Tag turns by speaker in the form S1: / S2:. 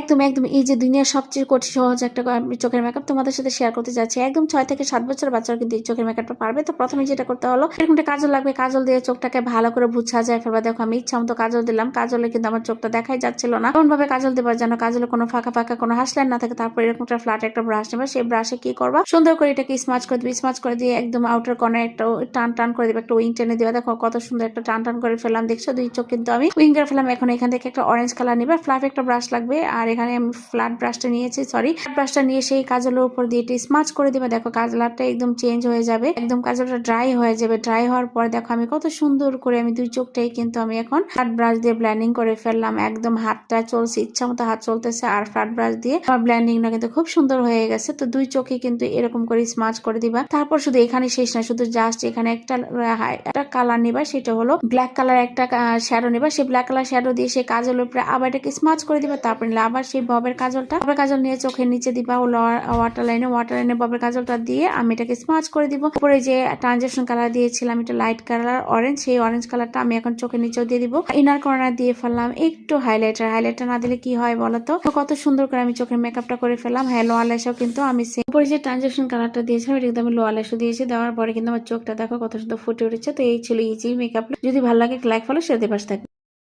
S1: একদম একদম এই যে দুনিয়ার সবচেয়ে কঠিন সহজ একটা চোখের মেকআপ তোমাদের সাথে শেয়ার করতে যাচ্ছি। একদম 6 থেকে 7 বছর বাচ্চারা কিন্তু এই চোখের মেকআপটা পারবে। তো প্রথমে যেটা করতে হলো, এরকম একটা কাজল লাগবে, কাজল দিয়ে চোখটাকে ভালো করে বুঝা যায় ফেলবা। দেখো আমি ইচ্ছা মতো কাজল দিলাম, কাজলে কিন্তু আমার চোখটা দেখাই যাচ্ছিল না। এমন ভাবে কাজল দেবা যেন কাজলে কোনো ফাঁকা ফাঁকা কোনো হাসলাইন না থাকে। তারপর এরকম একটা ফ্ল্যাট একটা ব্রাশ নেবা, সেই ব্রাশে কি করবা, সুন্দর করে এটাকে স্মাচ করে দিবে। স্মাচ করে দিয়ে একদম আউটার কর্নার একটা টান টান করে দিবে, একটা উইং টেনে দিবা। দেখো কত সুন্দর একটা টান টান করে ফেললাম, দেখছো দুই চোখ কিন্তু আমি উইং করে ফেললাম। এখন এখান থেকে একটা অরেঞ্জ কালার নিবা, ফ্ল্যাট একটা ব্রাশ লাগবে। আর এখানে আমি ফ্ল্যাট ব্রাশটা নিয়েছি, সরি ব্রাশটা নিয়ে সেই কাজলের উপর দিয়ে এটা স্মাচ করে দিবা। দেখো কাজলারটা একদম চেঞ্জ হয়ে যাবে, একদম কাজলটা ড্রাই হয়ে যাবে। ড্রাই হওয়ার পর দেখো আমি কত সুন্দর করে আমি দুই চোখটাই কিন্তু আমি এখন ফ্ল্যাট ব্রাশ দিয়ে ব্লেন্ডিং করে ফেললাম। একদম হাতটা চলছে, ইচ্ছা মতো হাত চলতেছে। আর ফ্ল্যাট ব্রাশ দিয়ে আমার ব্লেন্ডিংটা কিন্তু খুব সুন্দর হয়ে গেছে। তো দুই চোখে কিন্তু এরকম করে স্মাচ করে দিবা। তারপর শুধু এখানে শেষ না, শুধু জাস্ট এখানে একটা কালার নিবা, সেটা হলো ব্ল্যাক কালার একটা শ্যাডো নিবা। সেই ব্ল্যাক কালার শ্যাডো দিয়ে সেই কাজলের উপরে আবার এটাকে স্মাচ করে দিবা। তারপর নিলে আবার সেই ববের কাজল নিয়ে চোখের নিচে দিবা, ওয়াটার লাইনে ববের কাজলটা দিয়ে আমি এটাকে স্মাচ করে দিব। উপরে যে ট্রানজেকশন কালার দিয়েছিলাম, এটা লাইট কালার অরেঞ্জ, সেই অরেঞ্জ কালারটা আমি এখন চোখের নিচেও দিয়ে দিব। ইনার কর্নার দিয়ে ফেললাম একটু হাইলাইটার না দিলে কি হয় বলতো, কত সুন্দর করে আমি চোখের মেকআপটা করে ফেললাম। হ্যাঁ, লো আইল্যাশও কিন্তু আমি উপরে যে ট্রানজেকশন কালারটা দিয়েছিলাম, এটা কিন্তু আমি লো আইল্যাশও দিয়েছি। দেওয়ার পরে কিন্তু আমার চোখটা দেখো কত সুন্দর ফুটে উঠেছে। তো এই ছিল ইজি মেকআপ। যদি ভালো লাগে লাইক ফলো শেয়ার দিয়ে পাশে থাকবে।